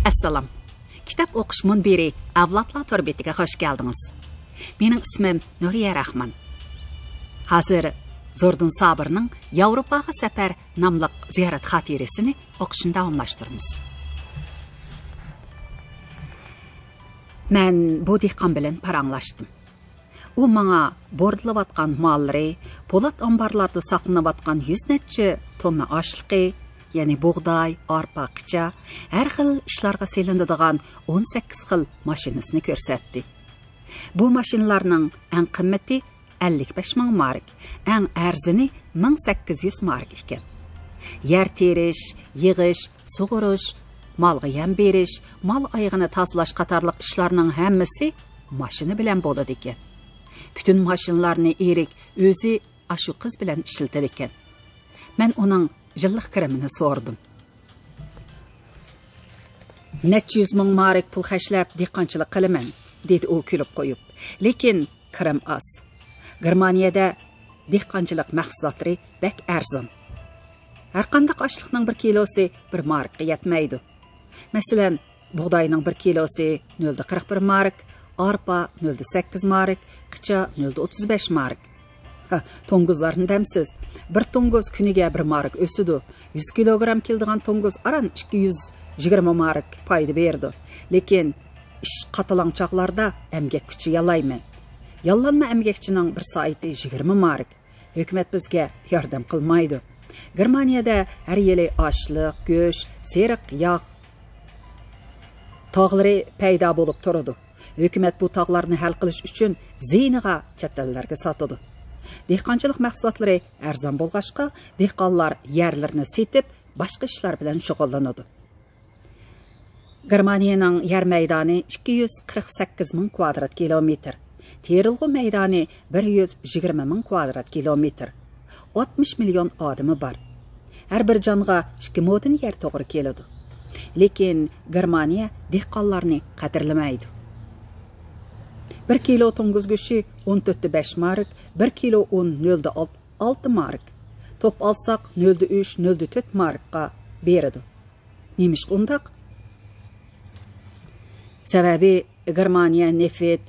Assalom. Kitap o'qish munbiri avlodlar torbetiga xush keldingiz. Mening ismim Nuriya Rahman. Hozir Zordun Sabirning Yevropaga safar nomli ziyorat xotirasini o'qishni davomlashtiramiz. Men bu dehqon bilan paranglashdim. U menga bordilayotgan mollari, po'lat omborlarda saqlanayotgan 100 necha tonna oshliqi, ya'ni bug'doy, arpa, qicha, har xil ishlarga selinadigan 18 xil mashinasini ko'rsatdi. Bu mashinalarning eng qimmati 55 ming mark, eng arzini 1800 mark ekan. Yer terish, yig'ish, sug'urish, malga yem berish, mal oyog'ini tozalash qatorliq ishlarning hammasi mashina bilan bo'ladi ekan. Bütün mashinalarni Erik o'zi ashu qiz bilan ishlatar ekan. Men uning yillik kirimini so'rdim. Necha 100 ming mark pul xashlab dehqonchilik qilaman, dedi u kulib qo'yib. Lekin kirim az. Germaniyada dehqonchilik mahsulotlari bak arzon. Har qanday oshliqning 1 kilosi 1 markga yetmaydi. Masalan, bug'doyning 1 kilosi 0.41 mark, arpa 0.8 mark, qicha 0.35 mark. Tonguzlarni demsiz. Bir tonguz kuniga 1 mark o'sidi. 100 kilogram keldigan tonguz aran 220 mark payda berdi. Lekin ish qatalan chaqlarda emgak kuchi yalayman. Yallanma emgakchining 1 soati 20 mark. Hukumat bizga yordam qilmaydi. Germaniyada har yili oshliq, go'sht, seriq yog' tog'lari paydo bo'lib turadi. Hukumat bu tog'larni hal qilish uchun ziyniga chet ellarga sotadi. Dehqonchilik mahsulotlari arzon bo'lg'achqa, dehqonlar yerlarni setib, boshqa ishlar bilan shug'ullanadi. Germaniyaning yer maydoni 248 ming kvadrat kilometr. Terilg'u maydoni 120 ming kvadrat kilometr. 60 million odami bor. Har bir jonga 2 modin yer to'g'ri keladi. Lekin Germaniya dehqonlarni qadrlamaydi. 1 kilo tonguz go'shti 14.5 mark, 1 kilo un 0.6 mark. Top alsak 0.3-0.4 markqa beradi. Nemish undaq? Sababi Germaniya neft,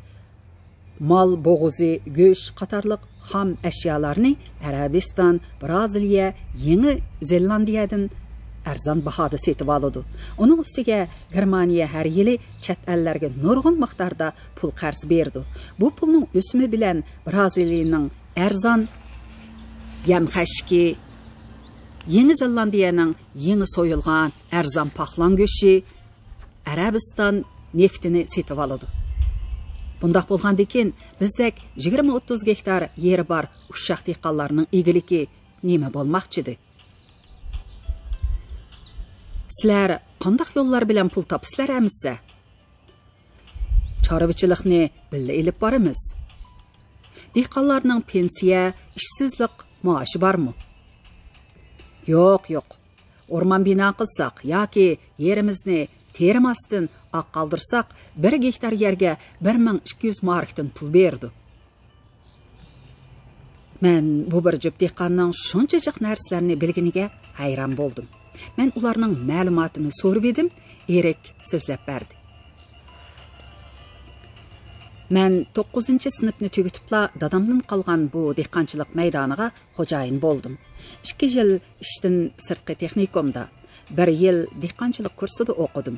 mal bo'g'uzi, go'sht qatorliq ham ashyolarni Arabiston, Braziliya, Yangi Zelandiyadan arzon bahoda setib oladi. Uning ustiga Germaniya har yili chet ellarga nurg'un miqdorda pul qarz berdi. Bu pulning o'simi bilan Braziliyaning arzon yam xashki, Yangi Zelandiyaning yangi so'yilgan arzon paxlan go'shti, Arabiston neftini setib oladi. Bundaq bo'lgandan bizdek 20-30 gektar yeri bor ushshaq dehqonlarning egiligi nima bo'lmoqchidi? Sizlar qanday yo'llar bilan pul topsizlar amizsa? Chorvachilikni billa elib boramiz. Dehqonlarning pensiya, ishsizlik maoshi bormi? Yo'q. O'rmon bino qilsak yoki yerimizni terimasdan oq qoldirsak, 1 gektar yerga 1200 markdan pul berdi. Men bu bir jup dehqonning shunchalik narsalarni bilganiga hayron bo'ldim. Men ularning ma'lumotini so'rab edim, Erik so'zlab berdi. Men 9-sinfni tugatibla dadamdan qolgan bu dehqonchilik maydoniga xo'jayin bo'ldim. 2 yil ishdan sirtqi texnikumda, 1 yil dehqonchilik kursida o'qidim.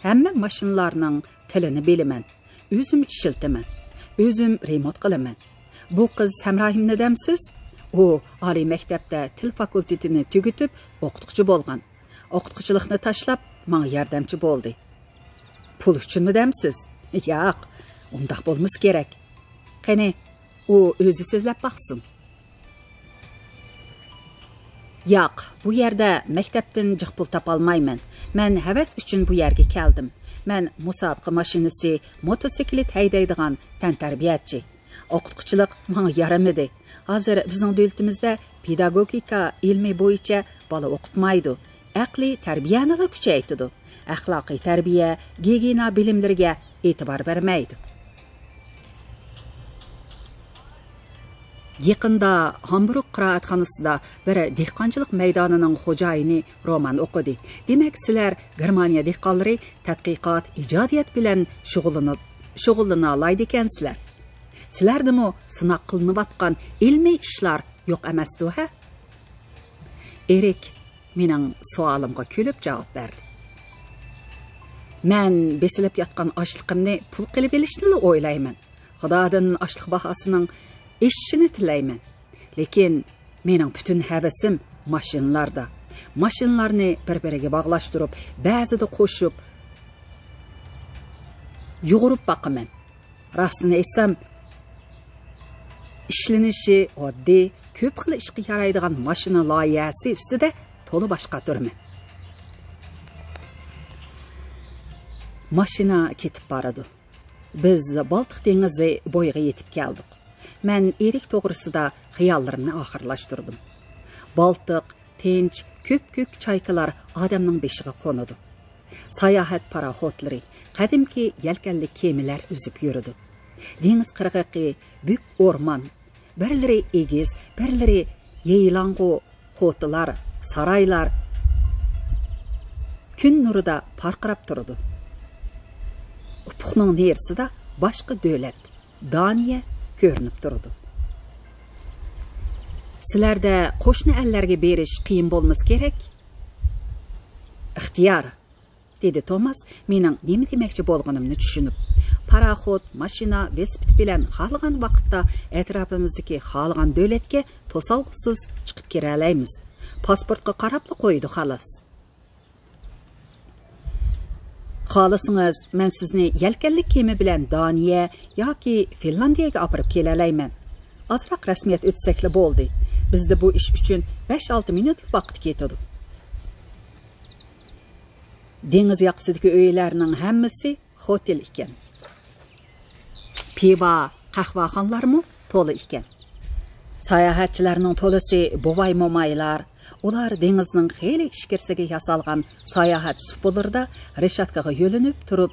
Hamma mashinalarning tilini bilaman. O'zim ishiltaman. O'zim remont qilaman. Bu qiz hamrohimni demsiz? U oliy maktabda til fakultetini tugatib, o'qituvchi bo'lgan. O'qituvchilikni tashlab, menga yordamchi bo'ldi. Pul uchunmi demsiz? Yo'q, undaq bo'lmas kerak. Qani, u o'zi so'zlab baqsin. Yo'q, bu yerda maktabdan jiq pul topolmayman. Men havas uchun bu yerga keldim. Men musobaqa mashinasi, motosiklet haydaydigan tantarbiyachi. O'qituvchilik menga yaramadi. Hozir bizning davlatimizda pedagogika ilmi bo'yicha bola o'qitmaydi. Aqliy tarbiyani kuchaytiradi. Axloqiy tarbiya, gigiyena bilimlariga e'tibor bermaydi. Yaqında Hamburg qiraatxonasida bir dehqonchilik maydonining xo'jayini roman o'qidi. Demak, sizlar Germaniya dehqonlari tadqiqot, ijodiyat bilan shug'ullana oladi ekansizlar. Sizlardimi sinoq qilinayotgan ilmiy ishlar yo'q emasdi, ha? Erik mening savolimga kulib javob berdi. Men besilib yotgan ochliqimni pul qilib olishni o'ylayman. Xudodan ochliq bahosining ishini tilayman. Lekin mening butun havasim mashinalarda. Mashinalarni bir-biriga bog'lashtirib, ba'zida qo'shib yugurib boqaman. Rostini aytsam, ishlanishi oddiy, ko'p xil ishga yaraydigan mashina loyihasi ustida to'la boshqa turman. Mashina ketib boradi. Biz Baltiq dengizi bo'yiga yetib keldik. Men Erik to'g'risida xiyollarimni oxirlashtirdim. Baltiq tinch, ko'p-ko'k chaykalar odamning beshiga qo'nadi. Sayohat paraxotlari, qadimki yelkanli kemalar uzib yurdi. Dengiz qirg'oqi, büyük o'rmon, birlari egiz, birlari yeylang'u xo'tlar, saraylar kun nurida parqirab turdi. Ufuqning nersida boshqa davlat, Daniya ko'rinib turdi. Sizlarda qo'shni ellarga berish qiyin bo'lmas kerak? Ixtiyor, dedi Tomas, mening nima demoqchi bo'lganimni tushunib. Paraxot, mashina, velosiped bilan xohlagan vaqtda atrofimizdagi xohlagan davlatga to'solg'usiz chiqib kira olamiz. Pasportga qarab qo'ydi xolos. Xohlasangiz, men sizni yelkanli kema bilan Daniya yoki Finlandiyaga olib kela olayman. Ozroq rasmiyat o'tsakla bo'ldi. Bizda bu ish uchun 5-6 minutlik vaqt ketadi. Dengiz yoqasidagi uylarning hammasi hotel ekan. Piva, qahvaxonalarmi to'la ekan. Sayohatchilarning to'lasi bovay-momaylar, ular dengizning xeyli ishkirsiga yasalgan sayohat supularida reshatkaga yo'linib turib,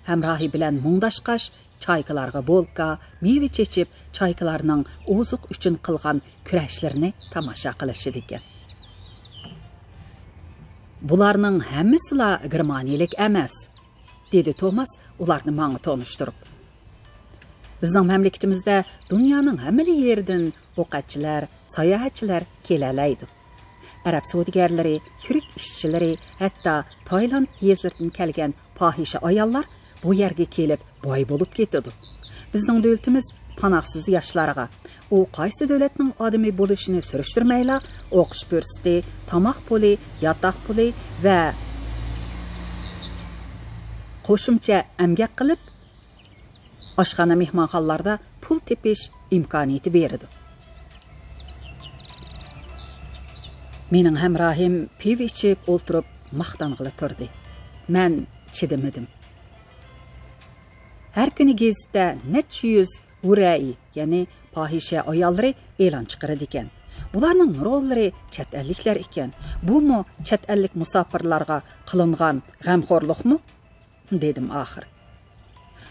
hamrohi bilan mungdashqash, chaykalarga bolka, meva chechib, chaykalarning oziq uchun qilgan kurashlarini tomosha qilishdi ekan. Bularning hammasi Germaniyalik emas, dedi Tomas ularni menga tanishtirib. Bizning mamlakatimizda dunyoning hamma yeridan o'qatchilar, sayohatchilar kelalaydi. Arab savdogarlari, turk ishchilari, hatto Tayland yezlaridan kelgan fohisha ayollar bu yerga kelib boy bo'lib ketadi. Bizning davlatimiz panohsiz yoshlarga u qaysi davlatning odami bo'lishini surishtirmayla, o'qish fursati, tomoq puli, yotoq puli va qo'shimcha emgak qilib oshxona mehmonxonalarda pul tepish imkoniyati berdi. Mening hamrohim piv ichib o'ltirib maqtang'ili turdi. Men chidamadim. Har kuni gazetda necha yuz uray, ya'ni fohisha ayollari e'lon chiqaradi ekan. Bularning rollari chet elliklar ekan. Bumi chet ellik musofirlarga qilingan g'amxo'rlikmi? Dedim oxir.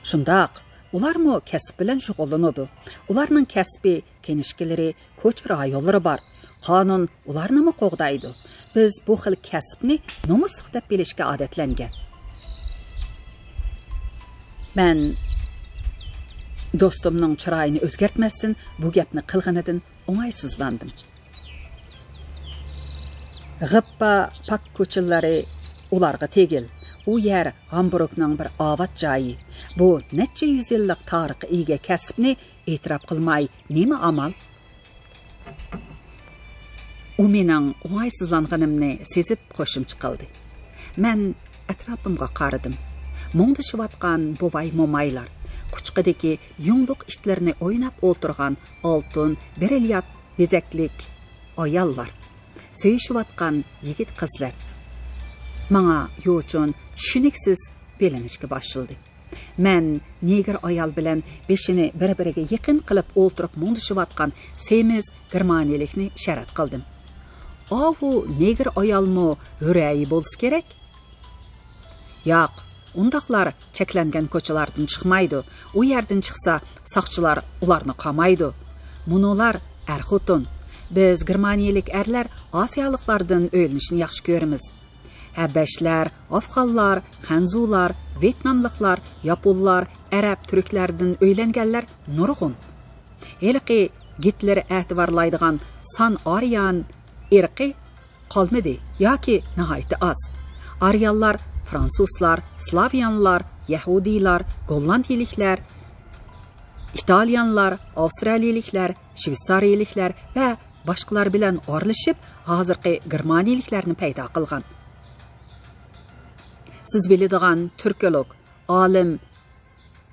Shundoq, ularmi kasb bilan shug'ullanadi. Ularning kasbi, kenishkilari, ko'cha rayollari bor. Qonun ularni qo'g'daydi. Biz bu xil kasbni nomusliq deb bilishga odatlangan. Men do'stimning chiroyini o'zgartmasdan bu gapni qilganidan o'ng'aysizlandim. G'ippa pak ko'chilari ularga tegil. U yer Hamburgning bir obat joyi. Bu necha yuz yillik tarixga ega kasbni e'tirof qilmay nima amal? U mening o'ng'aysizlanganimni sezib qo'shimcha qildi. Men atrofimga qaradim. Mungdashayotgan bovay-momaylar, quchqidagi yungluq itlarni o'ynab o'ltirgan oltin, brilliant bezaklik ayollar, sevishayotgan yigit qizlar. Menga yo'chun tushuniksiz belanishga boshildi. Men neger ayol bilan beshini bir-biriga yaqin qilib o'ltirib mungdashayotgan semiz germaniyalikni ishorat qildim. Bu neger ayolmi hurayi bo'lsa kerak? Yo'q, undaqlar cheklangan ko'chalardan chiqmaydi. U yerdan chiqsa, soqchilar ularni qamaydi. Munolar xotin. Biz Germaniyalik erlar Asiyalıqlardan öylünüşünü yaxşı görürüz. Həbəşlər, Afğanlar, Xanzular, Vyetnamlıqlar, Yaponlar, Ərəb, Türklərdən öylənganlar nurğun. Heliqi Hitler ətibarlaydigan san Aryan irqi qalmadı yoki nihoyatda az. Aryanlar, Fransuzlar, Slavyanlar, Yahudilar, Gollandiyaliklar, İtalyanlar, Avstraliyaliklar, Shvetsariyaliklar va boshqalar bilan o'rlashib, hozirgi Germaniyaliklarni paydo qilgan. Siz biladigan turkolog, olim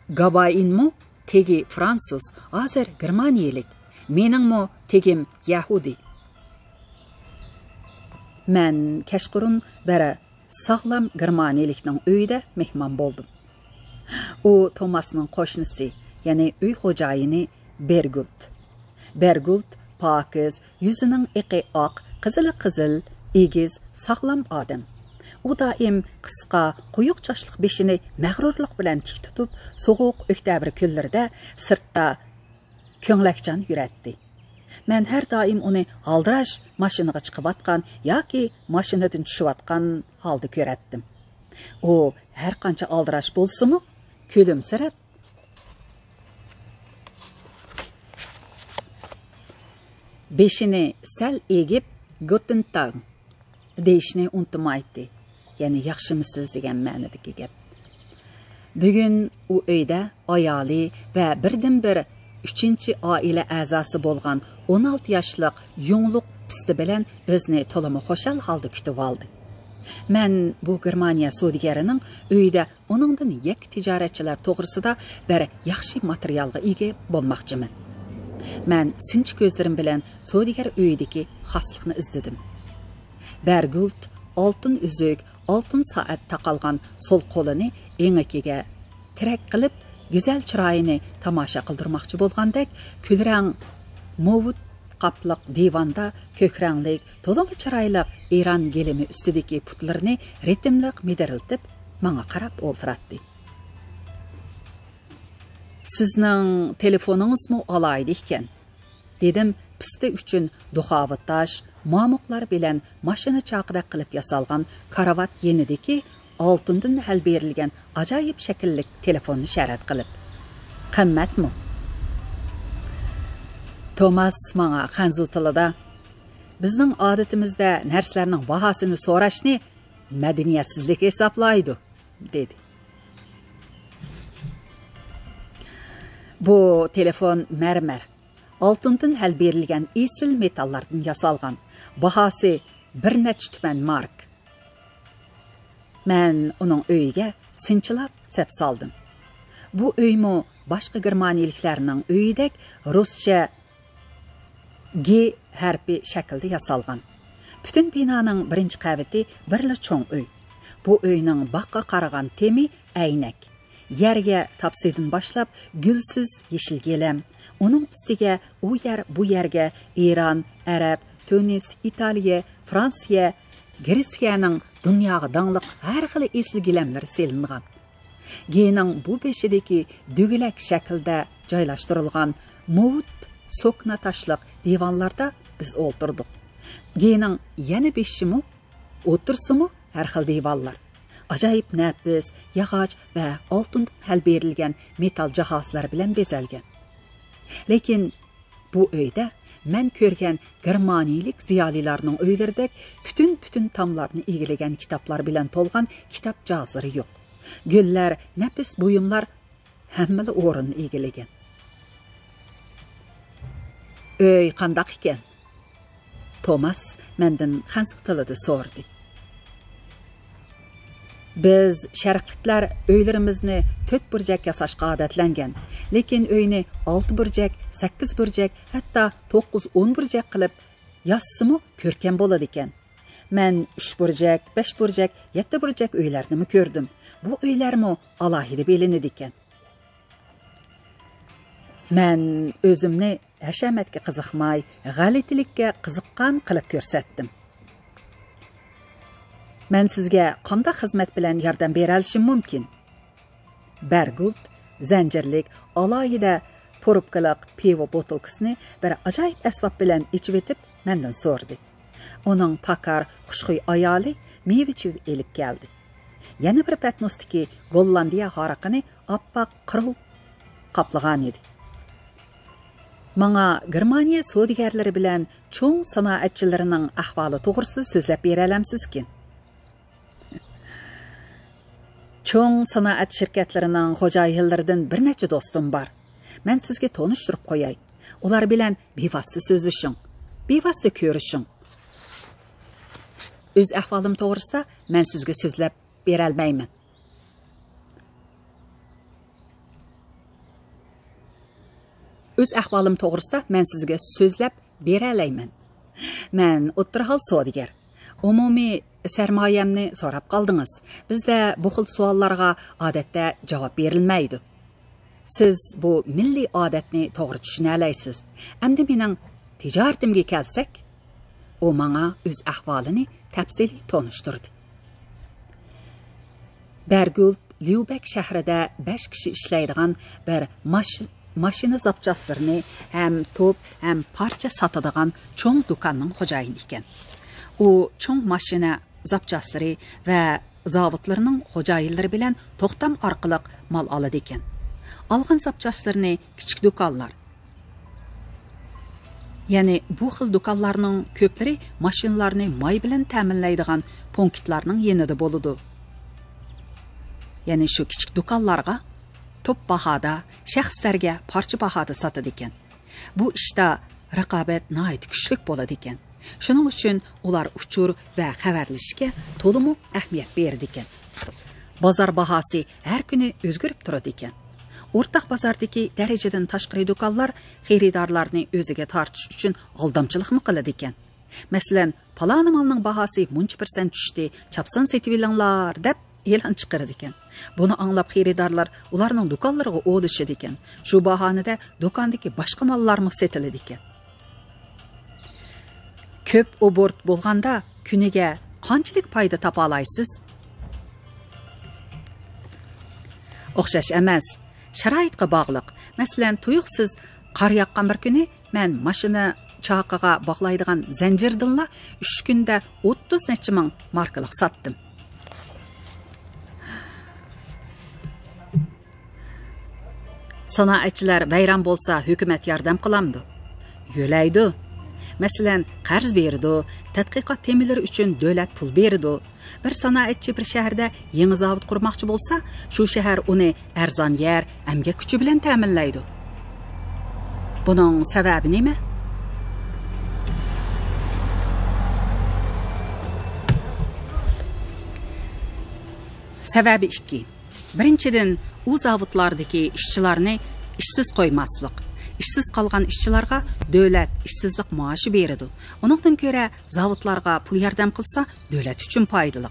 Gabainmi tegi Fransuz, hozir Germaniyalik. Meningmi tegim Yahudi. Men kashqurun bara sog'lom Germaniyalikning uyida mehmon bo'ldim. U Tomasning qo'shnisi, ya'ni uy xo'jayini Bergult. Bergult pokiz, yuzining iqi oq, qizil, egiz, sog'lom odam. U doim qisqa, quyuq chochliq beshini mag'rurlik bilan tik tutib, sovuq oktyabr kunlarida sirtda ko'nglakchan yuratdi. Men har doim uni aldirash mashinaga chiqib atgan yoki mashinadan tushib atgan holda ko'ratdim. U har qancha aldirash bo'lsa-mu, kulimsirab beshini sal egib Guten Tag deyishni unutmaydi. Ya'ni yaxshimisiz degan ma'nodagi gap. Bugun u uyda ayoli va birdan-bir 3-chi oila a'zosi bo'lgan 16 yoshlik yungluq pisti bilan bizni to'lama xo'shal holda kutib oldi. Men bu Germaniya savdogarining uyida uningdan yak tijoratchilar to'g'risida bir yaxshi materialga ega bo'lmoqchiman. Men sinchi ko'zlarim bilan savdogar uyidagi xoslikni izladim. Bergult oltin uzuk, oltin soat taqalgan sol qo'lini engikiga tirak qilib, go'zal chiroyini tomosha qildirmoqchi bo'lgandek, kulrang movut qapliq divanda ko'kranglik, to'liq chiroyli Iran gelimi ustidagi putlarni ritmliq midiriltib, menga qarab o'ltiratdi. Sizning telefoningizmi olaydi ekan, dedim. Pisti uchun duxovitash, mamuqlar bilan mashina chaqida qilib yasalgan karavat yenidagi oltindan hal berilgan ajoyib shakllik telefonni sharat qilib. Qimmatmi? Tomas menga xanzu tilida bizning odatimizda narsalarning bahosini so'rashni madaniyatsizlik hisoblaydi, dedi. Bu telefon marmar, oltindan hal berilgan esil metallardan yasalgan. Bahosi bir necha tuman mark. Men uning uyiga sinchilab sep soldim. Bu uymi boshqa germaniyaliklarning uyidek ruscha G harfi shaklda yasalgan. Butun binoning birinchi qavati birla cho'ng uy. Bu uyning boqqa qaragan temi aynak. Yerga tapsidan boshlab gulsiz yeshil gilam. Uning ustiga u yer bu yerga Iran, Arab, Tunis, Italiya, Fransiya, Gretsiyaning dunyoga dangliq har xil esli gilamlar selingan. Gening bu beshidagi dugilak shaklda joylashtirilgan muvut sokna tashliq divanlarda biz o'ltirdik. Gening yana beshimi o'tirsimi har xil divanlar. Ajoyib nafis, yog'och va oltin hal berilgan metal jihozlar bilan bezalgan. Lekin bu uyda men ko'rgan germaniyalik ziyolilarning uylaridek bütün tomlarni egilagan kitoblar bilan to'lgan kitob jozlari yo'q. Gullar, nafis buyumlar hammali o'rin egilagan. Uy qandaq ekan? Tomas mendan xansu tilida so'radi. Biz sharqliklar uylarimizni 4 burjak yasashga odatlangan, lekin uyni 6 burjak, 8 burjak, hatto 9-10 burjak qilib yassimi ko'rkam bo'ladi ekan. Men 3 burjak, 5 burjak, 7 burjak uylarni ko'rdim. Bu uylarmi alohida belinadi ekan. Men o'zimni hashamatga qiziqmay, g'alatilikka qiziqqan qilib ko'rsatdim. Men sizga qanday xizmat bilan yordam bera olishim mumkin? Bergult zanjirlik alohida Porubqiliq pivo botilkasini bir ajoyib asbob bilan ichib etib, mendan so'rdi. Uning pakar, xushxuy ayoli meva-chev elib keldi. Yana bir patnosdagi Gollandiya haraqini oppoq qirov qaplagan edi. Manga Germaniya savdogarlari bilan cho'ng sanoatchilarining ahvoli to'g'risida so'zlab bera olamsizkin? Cho'ng sanoat shirkatlarining xo'jayinlaridan bir necha do'stim bor. Men sizga tanishtirib qo'yay. Ular bilan bevosita so'zlashing, bevosita ko'rishing. O'z ahvolim to'g'risida men sizga so'zlab bera olmayman. O'z ahvolim to'g'risida men sizga so'zlab bera olmayman. Men o'ttirhol savdogar. Umumiy sarmoyamni so'rab qoldingiz. Bizda bu xil savollarga odatda javob berilmaydi. Siz bu milliy odatni to'g'ri tushuna olasiz. Endi mening tijoratimga kelsak, u menga o'z ahvolini tafsiliy tanishtirdi. Bergult Lyubek shahrida 5 kishi ishlaydigan bir mashina zapchaslarini ham to'p, ham parcha sotadigan cho'ng do'konning xo'jayini ekan. U cho'ng mashina zapchaslari va zavodlarining xo'jayinlari bilan to'xtam orqali mal oladi ekan. Algan zapchaslarini kichik do'konlar, ya'ni bu xil do'konlarning ko'plari mashinalarni may bilan ta'minlaydigan punktlarning yanida bo'ladi. Ya'ni shu kichik do'konlarga top bahoda, shaxslarga parcha bahoda sotadi ekan. Bu ishda raqobat nihoyat kuchli bo'ladi ekan. Shuning uchun ular uchur va xabarlashishga to'liq ahamiyat berdi ekan. Bozor bahosi har kuni o'zgarib turadi ekan. O'rtaq bozordagi darajadan tashqari do'konlar xaridorlarni o'ziga tortish uchun aldamchilikmi qiladi ekan. Masalan, palon malning bahosi muncha % tushdi, chapsan setib olinglar deb e'lon chiqaradi ekan. Buni anglab xaridorlar ularning do'konlariga o'lishadi ekan. Shu bahonada do'kondagi boshqa mallarmi setiladi ekan. Ko'p obort bo'lganda kuniga qanchalik foyda topa olasiz? O'xshash emas. Sharoitga bog'liq. Masalan, tuyuqsiz qor yoqqan bir kuni men mashina chaqaga bog'laydigan zanjirdinla 3 kunda 30 necha ming markalik sotdim. Sanoatchilar vayron bo'lsa, hukumat yordam qilamdi. Yo'laydi. Masalan, qarz berdi, tadqiqot temalari uchun davlat pul berdi. Bir sanoatchi bir shaharda yangi zavod qurmoqchi bo'lsa, shu shahar uni arzon yer, emgak kuchi bilan ta'minlaydi. Buning sababi nima? Sababi 2. Birinchidan, u zavodlardagi ishchilarni ishsiz qo'ymaslik. Ishsiz qolgan ishchilarga davlat ishsizlik maoshi beradi. Uningdan ko'ra zavodlarga pul yordam qilsa, davlat uchun foydali.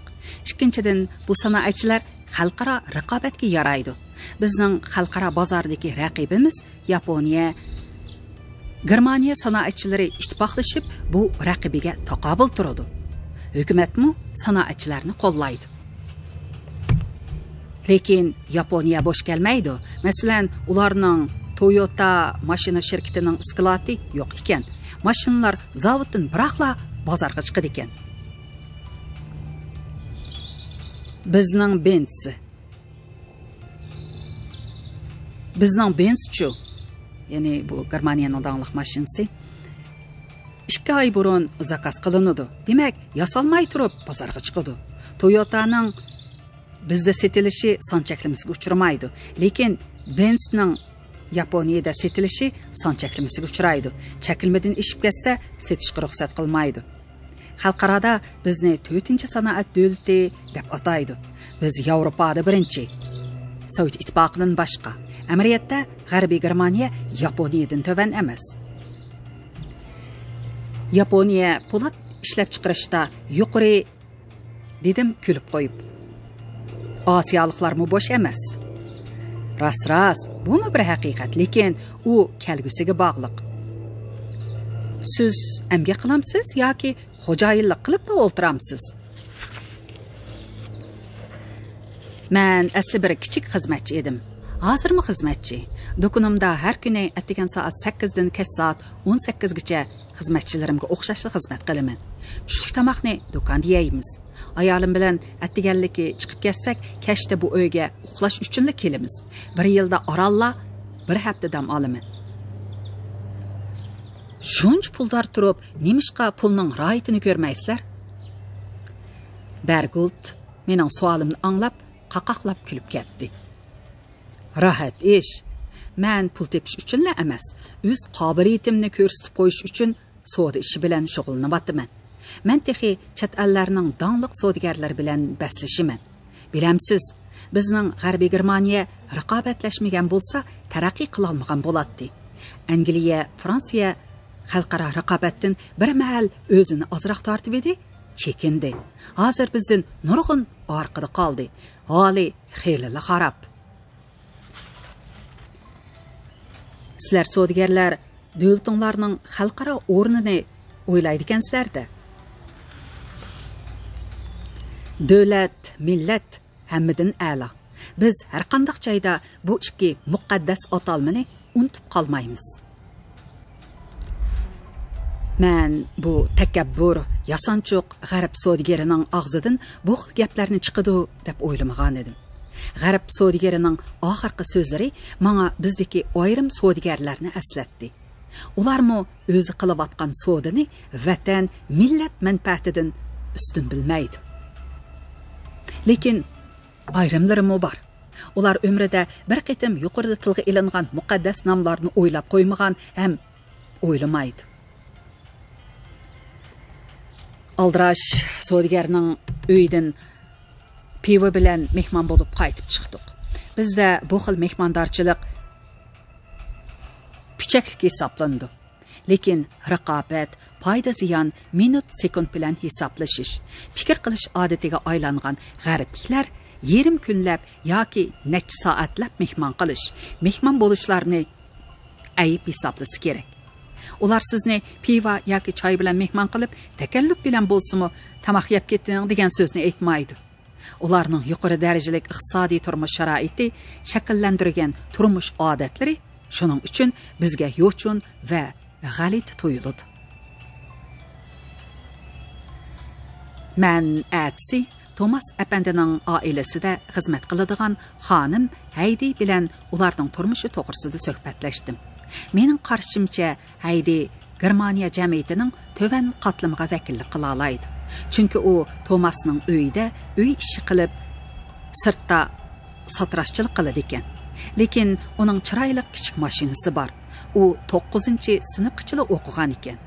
Ikkinchidan, bu sanoatchilar xalqaro raqobatga yaraydi. Bizning xalqaro bozordagi raqibimiz Yaponiya, Germaniya sanoatchilari ittifoqlashib, bu raqibiga taqobil turadi. Hukumatmi sanoatchilarni qo'llaydi. Lekin Yaponiya bo'sh kelmaydi. Masalan, ularning Toyota mashina shirkatining skladi yo'q ekan. Mashinalar zavoddan biroqla bozorga chiqadi ekan. Bizning Benz-chu, ya'ni bu Germaniyaning danglik mashinasi 2 oy burun zakaz qilinadi. Demak, yasalmay turib bozorga chiqadi. Toyotaning bizda setilishi son cheklimasiga uchramaydi. Lekin Benzning Yaponiyada setilishi son cheklimasiga uchraydi. Chekilmadan ishib ketsa, setishga ruxsat qilmaydi. Xalqarada bizni 4-sanoat davlati deb ataydi. Biz Yevropada birinchi. Sovet ittifoqidan boshqa. Amaliyotda G'arbiy Germaniya Yaponiyadan to'van emas. Yaponiya po'lat ishlab chiqarishda yuqori dedim kulib qo'yib. Osiyoliklarmi bo'sh emas. Ras, bumi bir haqiqat, lekin u kelgusiga bog'liq. Siz emga qilamsiz yoki xo'jayinlik qilib o'ltiramsiz? Men asli bir kichik xizmatchi edim. Hozirmi xizmatchi? Do'konimda har kuni atdigan soat 8 dan kech soat 18 gacha xizmatchilarimga o'xshashli xizmat qilaman. Tushlik tomoqni do'konda yeymiz. Ayolim bilan atdiganligi chiqib ketsak, kechda bu uyga uxlash uchun kelamiz. Bir yilda oralla bir hafta dam olaman. Shuncha puldar turib, nemishqa pulning royitini ko'rmaysizlar? Bergult mening savolimni anglab, qaqaqlab kulib ketdi. Rahat ish. Men pul tepish uchun emas, o'z qobiliyatimni ko'rsatib qo'yish uchun savdo ishi bilan shug'ullanyapman. Men texi chet ellarning donliq savdogarlari bilan baslashiman. Bilamsiz, bizning G'arbiy Germaniya raqobatlashmagan bo'lsa, taraqqiy qila olmagan bo'ladi. Angliya, Fransiya xalqaro raqobatdan bir mahal o'zini ozroq tortib edi, chekindi. Hozir bizdan nurg'un orqada qoldi. Holi xeyli xarob. Sizlar savdogarlar davlatlarning xalqaro o'rnini o'ylaydi ekansizlar-da. Davlat, millat hammadan a'lo. Biz har qanday joyda bu ikki muqaddas atalmani unutib qolmaymiz. Men bu takabbur, yasanchoq g'arb savdogarining og'zidan bu xil gaplarni chiqadi deb o'ylamagan edim. G'arb savdogarining oxirgi so'zlari menga bizdagi ayrim savdogarlarni eslatdi. Ularmi o'zi qilayotgan savdoni vatan, millat manfaatidan ustun bilmaydi. Lekin ayrimlarimi bor. Ular umrida bir qitim yuqorida tilga ilingan muqaddas nomlarni o'ylab qo'ymagan ham o'ylamaydi. Aldrash savdogarning uyidan pivo bilan mehmon bo'lib qaytib chiqdik. Bizda bu xil mehmondorchilik puchaklik hisoblandi. Lekin raqobat, foyda ziyon minut sekund bilan hisoblashish, fikr qilish odatiga aylangan g'arbliklar yarim kunlab yoki necha soatlab mehmon qilish, mehmon bo'lishlarni ayib hisoblasi kerak. Ular sizni pivo yoki choy bilan mehmon qilib, takalluf bilan bo'lsa-mu tamoq yeb ketding degan so'zni aytmaydi. Ularning yuqori darajali iqtisodiy turmush sharoiti shakllantirgan turmush odatlari shuning uchun bizga yo'chun va g'alit tuyuladi. Men atsi Thomas apandining oilasida xizmat qiladigan xonim Haydi bilan ularning turmushi to'g'risida suhbatlashdim. Mening qarashimcha Haydi Germaniya jamiyatining to'van qatlamiga vakillik qila oladi. Chunki u Thomasning uyida uy ishi qilib, sirtda satrashchilik qiladi ekan. Lekin uning chiroyli kichik mashinasi bor. U 9-sinfgacha o'qigan ekan.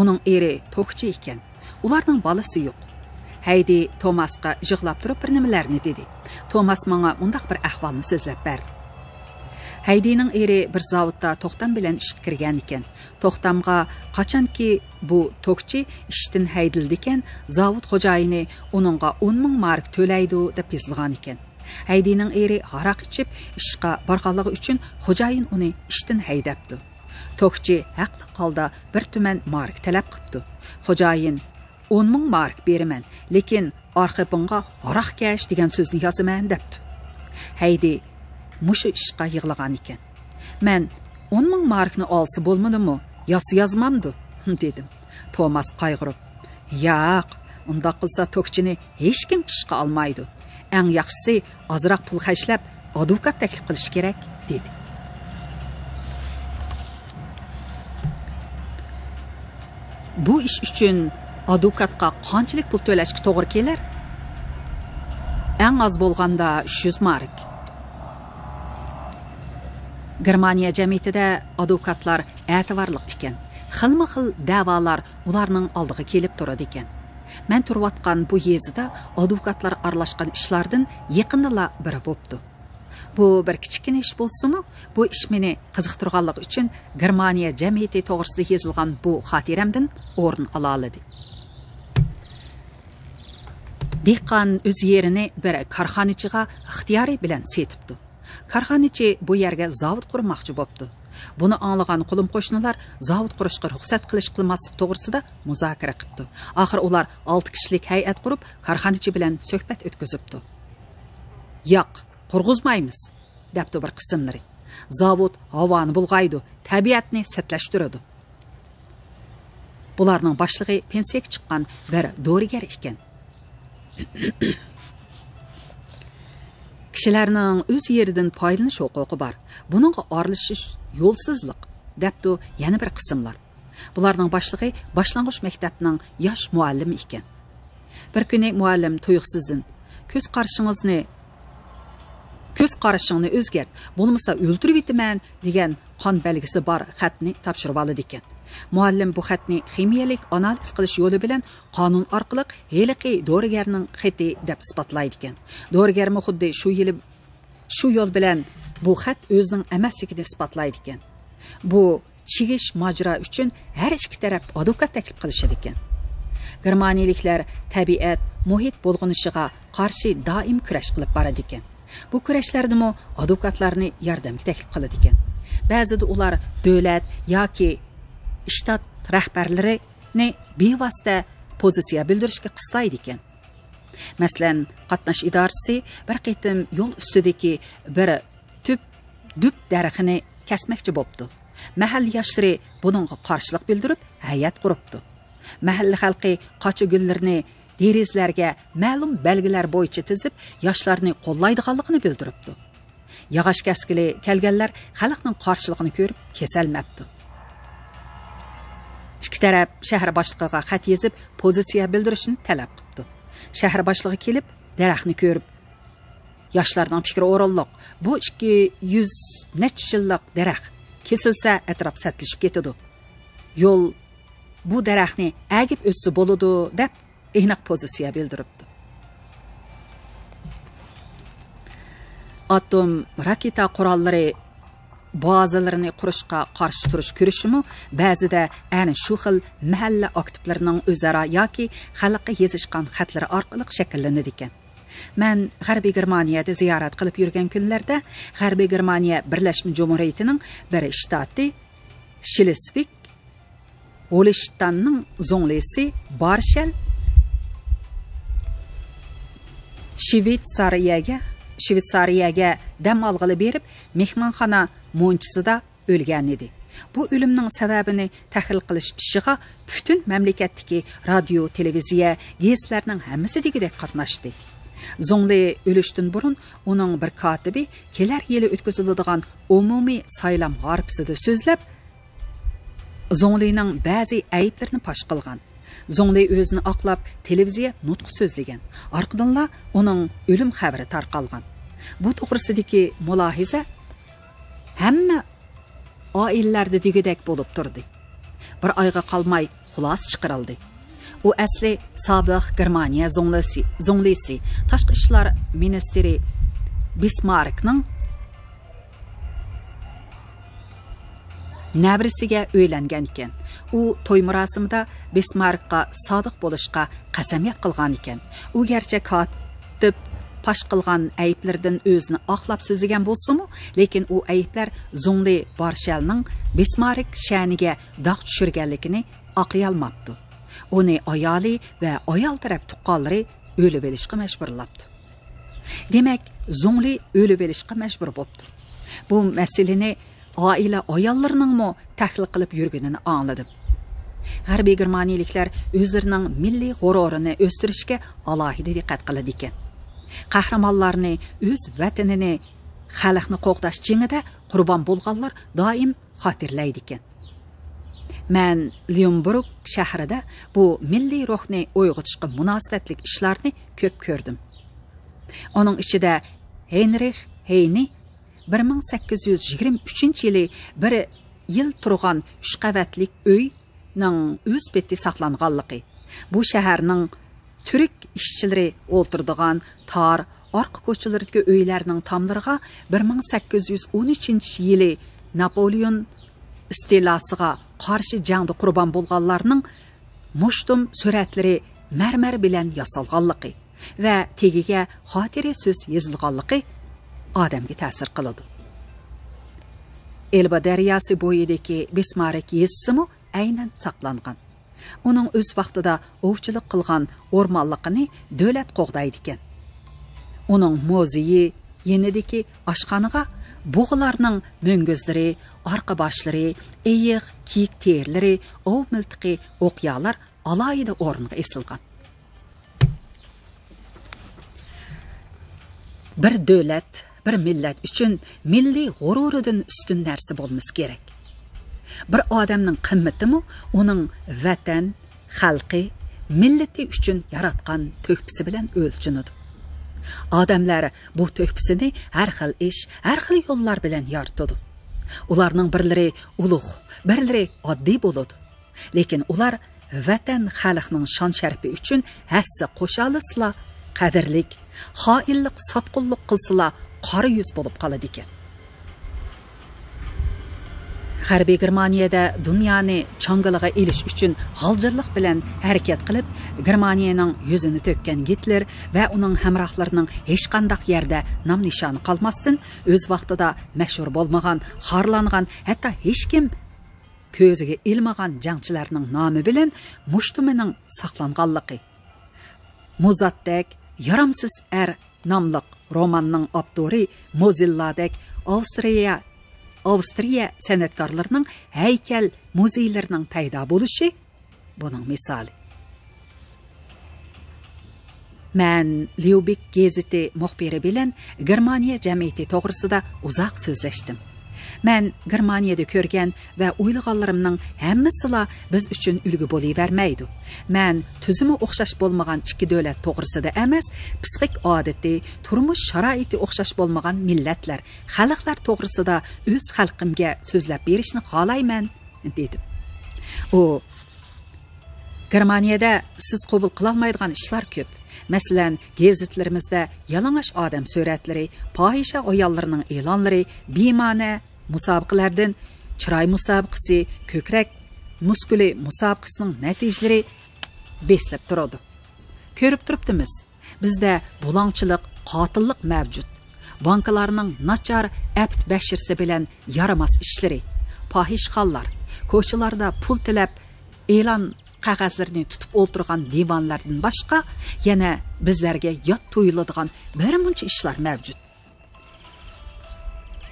Uning eri to'qchi ekan. Ularning bolasi yo'q. Haydi Thomasga yig'lab turib bir nimalarni dedi. Thomas menga undaq bir ahvolni so'zlab berdi. Haydining eri bir zavodda to'xtam bilan ishga kirgan ekan. To'xtamga qachonki bu to'qchi ishdan haydildi ekan, zavod xo'jayini uningga 10,000 mark to'laydi deb yozilgan ekan. Haydining eri aroq ichib ishga borganligi uchun xo'jayin uni ishdan haydabdi. To'qchi haqli holda bir tuman mark talab qilibdi. Xo'jayin 10,000 mark beraman, lekin arxibinga aroq kash degan so'zni yozaman debdi. Haydi mushu ishqa yig'lagan ekan. Men 10,000 markni olsa bo'lmadimi? Yozmamdi, dedim. Thomas qayg'urib, "Yo'q, unda qilsa to'qchini hech kim ishqa olmaydi. Eng yaxshisi ozroq pul xashlab, advokat taklif qilish kerak", dedi. Bu ish uchun advokatga qanchalik pul to'lashga to'g'ri kelar? Eng oz bo'lganda 300 mark. Germaniya jamiyatida advokatlar e'tiborli ekan. Xilma-xil da'volar ularning oldiga kelib turadi ekan. Men turayotgan bu yezida advokatlar aralashgan ishlardan yaqinla biri bo'pti. Bu bir kichkina ish bo'lsa-mu, bu ish meni qiziqtirganligi uchun Germaniya jamiyati to'g'risida yozilgan bu xotiramdan o'rin ola oldi. Dehqon o'z yerini bir korxonachiga ixtiyoriy bilan setibdi. Korxonachi bu yerga zavod qurmoqchi bo'pti. Buni anglagan qo'lim qo'shnilar zavod qurishga ruxsat qilmaslik to'g'risida muzokara qildi. Oxir ular 6 kishilik hay'at qurib, korxonachi bilan suhbat o'tkazibdi. "Yo'q, qurg'izmaymiz", debdi bir qismlari. Zavod havoni bulg'aydi, tabiatni satlashtiradi. Bularning boshlig'i pensiyaga chiqqan bir dorigar ekan. Kishilarning o'z yeridan foydalanish huquqi bor. Buningga aralashish yo'lsizlik, debdi yana bir qismlar. Bularning boshlig'i boshlang'ich maktabning yosh muallimi ekan. Bir kuni muallim tuyuqsizdan ko'z qarashingni o'zgart, bo'lmasa o'ldirib etaman degan qon belgisi bor xatni topshirib oldi ekan. Muallim bu xatni ximiyalik analiz qilish yo'li bilan qonun orqali heliqi dorigarning xati deb isbotlaydi ekan. Dorigarmi xuddi shu yo'l bilan bu xat o'zining emasligini isbotlaydi ekan. Bu chigish majra uchun har ikki taraf advokat taklif qilishadi ekan. Germaniyaliklar tabiat, muhit bo'lg'inishiga qarshi doim kurash qilib boradi ekan. Bu kurashlardimi advokatlarni yordamga taklif qiladi ekan. Ba'zida ular davlat yoki shtat rahbarlarini bevosita pozitsiya bildirishga qislaydi ekan. Masalan, qatnash idorasi bir qitim yo'l ustidagi bir dub daraxtini kesmoqchi bo'pti. Mahalliy yoshlari buningga qarshilik bildirib, hay'at quribdi. Mahalliy xalqi qocha gullarni derizlarga ma'lum belgilar bo'yicha tizib, yoshlarni qo'llaydiganligini bildiribdi. Yog'och kaskili kelganlar xalqning qarshiligini ko'rib, kesalmabdi. Ikki taraf shahar boshlig'iga xat yozib, pozitsiya bildirishni talab qildi. Shahar boshlig'i kelib, daraxtni ko'rib, yoshlarning fikri o'rinliq. Bu 200 necha yillik daraxt kesilsa atrof satlashib ketadi. Yo'l bu daraxtni agib o'tsa bo'ladi deb aniq pozitsiya bildiribdi. Atom raketa qurollari bazalarini qurishga qarshi turish kurashimi ba'zida ana shu xil mahalla aktivlarining o'zaro yoki xalqqa yozishgan xatlari orqali shakllanadi ekan. Men G'arbiy Germaniyada ziyorat qilib yurgan kunlarda G'arbiy Germaniya Birlashma Jumhuriyatining bir shtati Schleswig Holsteinning zonglisi Barshel Shvetsariyaga dam olg'ili berib, mehmonxona mo'nchisida o'lgan edi. Bu o'limning sababini tahlil qilish ishiga butun mamlakatdagi radio, televiziya, gazetlarning hammasi degidek qatnashdi. Zongli o'lishdan burun uning bir kotibi kelar yili o'tkaziladigan umumiy saylam harpisida so'zlab, Zonglining ba'zi ayblarini fosh qilgan. Zongli o'zini oqlab televiziya nutq so'zlagan. Orqadanla uning o'lim xabari tarqalgan. Bu to'g'risidagi mulohiza hamma oilalarda degidek bo'lib turdi. Bir oyga qolmay xulos chiqarildi. U asli sobiq Germaniya zonglisi, tashqi ishlar ministri Bismarckning navrisiga uylangan ekan. U to'y marosimida Bismarckga sodiq bo'lishga qasamyod qilgan ekan. U garchi kotib pash qilgan ayblardan o'zini oqlab so'zlagan bo'lsa-mu, lekin u ayblar Zongli Barshalning Bismarck sha'niga dog' tushirganligini oqlay olmabdi. Uni ayoli va ayol taraf tuqqanlari o'lib olishga majburlabdi. Demak, Zongli o'lib olishga majbur bo'ldi. Bu masalani oila ayollarining tahlil qilib yurganini angladim. G'arbiy germaniyaliklar o'zlarining milliy g'ururini o'stirishga alohida diqqat qiladi ekan. Qahramonlarni, o'z vatanini, xalqni qo'g'dash jangida qurbon bo'lganlar doim xotirlaydi ekan. Men Lyonburg shahrida bu milliy ruhni uyg'otishga munosabatli ishlarni ko'p ko'rdim. Uning ichida Heinrich Heine 1823-yili bir yil turgan 3 qavatlik uyning o'z beti saqlanganligi, bu shaharning turk ishchilari o'ltirdigan tor orqa ko'chalardagi uylarning tomlariga 1813-yili Napoleon istilasiga qarshi jangda qurbon bo'lganlarning mushtum suratlari marmar bilan yasalganligi va tegiga xotira so'z yozilganligi odamga ta'sir qiladi. Elba daryosi bo'yidagi Bismarck yezisimi aynan saqlangan. Uning o'z vaqtida ovchilik qilgan o'rmonliqini davlat qo'g'daydi ekan. Uning muzeyi yenidagi oshxonaga Buğularning möngüzləri, arqa başları, eyiq, kiyik terləri, ov miltiqi, oqyalar alayida o'rniga esilgan. Bir davlat, bir millat uchun milliy g'ururidan ustun narsa bo'lmasi kerak. Bir odamning qimmatimi uning vatan, xalqi, millati uchun yaratgan to'hpisi bilan o'lchinadi. Odamlar bu to'hpisini har xil ish, har xil yo'llar bilan yaratadi. Ularning birlari ulug', birlari oddiy bo'ladi. Lekin ular vatan xalqning shon sharafi uchun hassa qo'shalisla, qadrlik, xoinlik, sotqinlik qilsalar qora yuz bo'lib qoladi ekan. Harbiy Germaniyada dunyoni changaliga elish uchun g'aljirlik bilan harakat qilib, Germaniyaning yuzini to'kkan Hitler va uning hamrohlarining hech qanday yerda nom nishoni qolmasdan o'z vaqtida mashhur bo'lmagan, xorlangan, hatto hech kim ko'ziga ilmagan jangchilarning nomi bilan mushtumining saqlanganligi. Muzatdak yaramsiz nomli romanning avtori Mozilladek Avstriya san'atkorlarining haykal muzeylarining paydo bo'lishi buning misoli. Men Lyubik gazeti muxbiri bilan Germaniya jamiyati to'g'risida uzoq so'zlashdim. Men Germaniyada ko'rgan va o'ylaganlarimning hammasila biz uchun ulgu bo'lavermaydi. Men tuzumi o'xshash bo'lmagan ikki davlat to'g'risida emas, psixik odati, turmush sharoiti o'xshash bo'lmagan millatlar, xalqlar to'g'risida o'z xalqimga so'zlab berishni xohlayman, dedim. U Germaniyada siz qabul qila olmaydigan ishlar ko'p. Masalan, gazetlarimizda yalang'och odam suratlari, fohisha ayollarining e'lonlari, bema'ni musobaqalardan chiroy musobaqasi, ko'krak muskuli musobaqasining natijalari beslab turadi. Ko'rib turibdimiz, bizda bulongchilik, qotillik mavjud. Bankalarning nachar abt bashirsi bilan yaramas ishlari, fohishxonlar, ko'chalarda pul tilab e'lon qog'ozlarini tutib o'tirgan divanlardan boshqa yana bizlarga yot tuyuladigan bir muncha ishlar mavjud.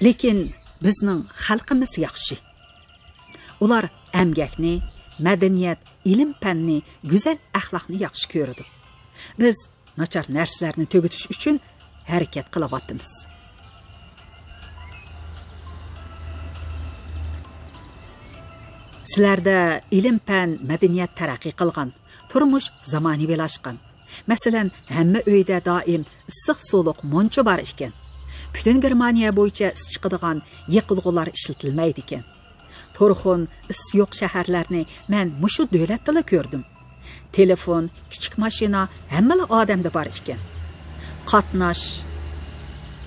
Lekin bizning xalqimiz yaxshi. Ular amgakni, madaniyat, ilm-fanni, go'zal axloqni yaxshi ko'radi. Biz nachar narsalarni tugutish uchun harakat qilyapmiz. Sizlarda ilm-fan, madaniyat taraqqiy qilgan, turmush zamonaviylashgan. Masalan, hamma uyda doim issiq sovuq moncha bor ekan. Bütün Germaniya bo'yicha is chiqadigan yiqilg'ular ishlatilmaydi ekan. To'rxun, is yo'q shaharlarni men mushu davlatda ko'rdim. Telefon, kichik mashina hamma odamda bor ekan. Qatnash,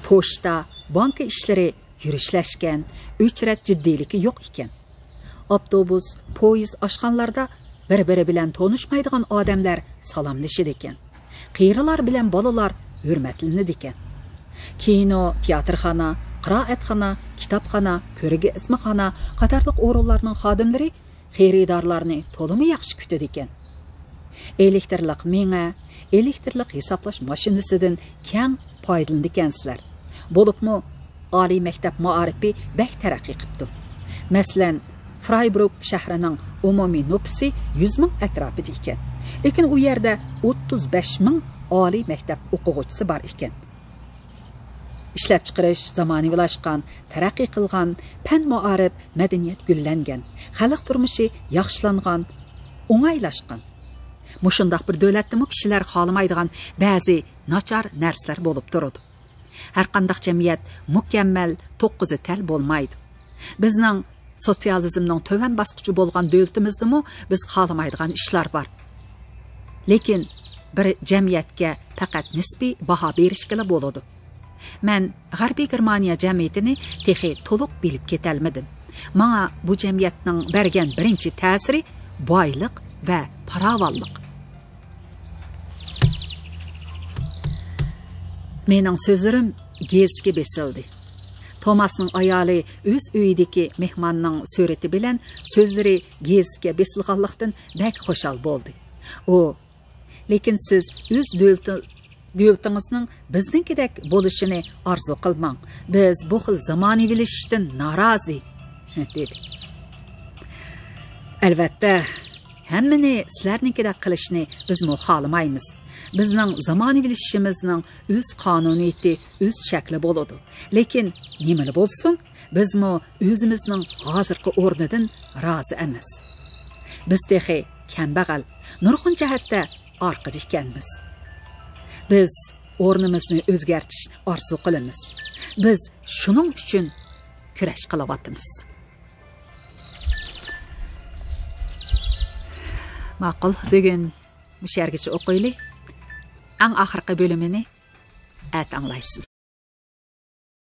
pochta, banka ishlari yurishlashgan, o'chrat jiddiyligi yo'q ekan. Avtobus, poyezd oshxonlarda bir-biri bilan tanishmaydigan odamlar salomlashir ekan. Qiyrilar bilan bolalar hurmatlanadi ekan. Kino, teatrxona, qiroatxona, kitobxona, ko'rgazmaxona qatorliq o'rinlarning xodimlari xaridorlarni to'limi yaxshi kutadi ekan. Elektrlik menga, elektrlik hisoblash mashinasidan keng foydalanadi ekansizlar. Bo'libmi, oliy maktab ma'arifi bak taraqqiy qilibdi. Masalan, Freiburg shahrining umumiy nupsi 100 ming atrofida ekan. Lekin u yerda 35 ming oliy maktab o'quvchisi bor ekan. Ishlab chiqarish zamonaviylashgan, taraqqiy qilgan, fan ma'arif, madaniyat gullangan, xalq turmushi yaxshilangan, o'ngaylashgan. Mushundaq bir davlatda kishilar xohlamaydigan ba'zi nachar narsalar bo'lib turadi. Har qanday jamiyat mukammal, to'qqizi tal bo'lmaydi. Bizning sotsializmning to'van bosqichi bo'lgan davlatimizda biz xohlamaydigan ishlar bor. Lekin bir jamiyatga faqat nisbiy baho berishga bo'ladi. Men G'arbiy Germaniya jamiyatini texi to'liq bilib ketalmadim. Menga bu jamiyatning bergan birinchi ta'siri boylik va farovonlik. Mening so'zlarim gezga besildi. Thomasning ayoli o'z uyidagi mehmonning surati bilan so'zlari gezga besilganlikdan bak xushal bo'ldi. O, lekin siz o'z davlatingizning bizninkidek bo'lishini orzu qilmang. Biz bu xil zamonaviylashishdan norozi, dedi. Albatta, hammani sizlarninkidek qilishni biz xohlamaymiz. Bizning zamonaviylashishimizning o'z qonuniyati, o'z shakli bo'ladi. Lekin nima bo'lsin, biz o'zimizning hozirgi o'rnidan rozi emas. Biz texi kambag'al, nurg'un jihatda orqada ekanmiz. Biz o'rnimizni o'zgartirishni orzu qilamiz. Biz shuning uchun kurash qilyapmiz. Ma'qul, bugun mushargacha o'qiylik. Ang oxirgi bo'limini anglaysiz.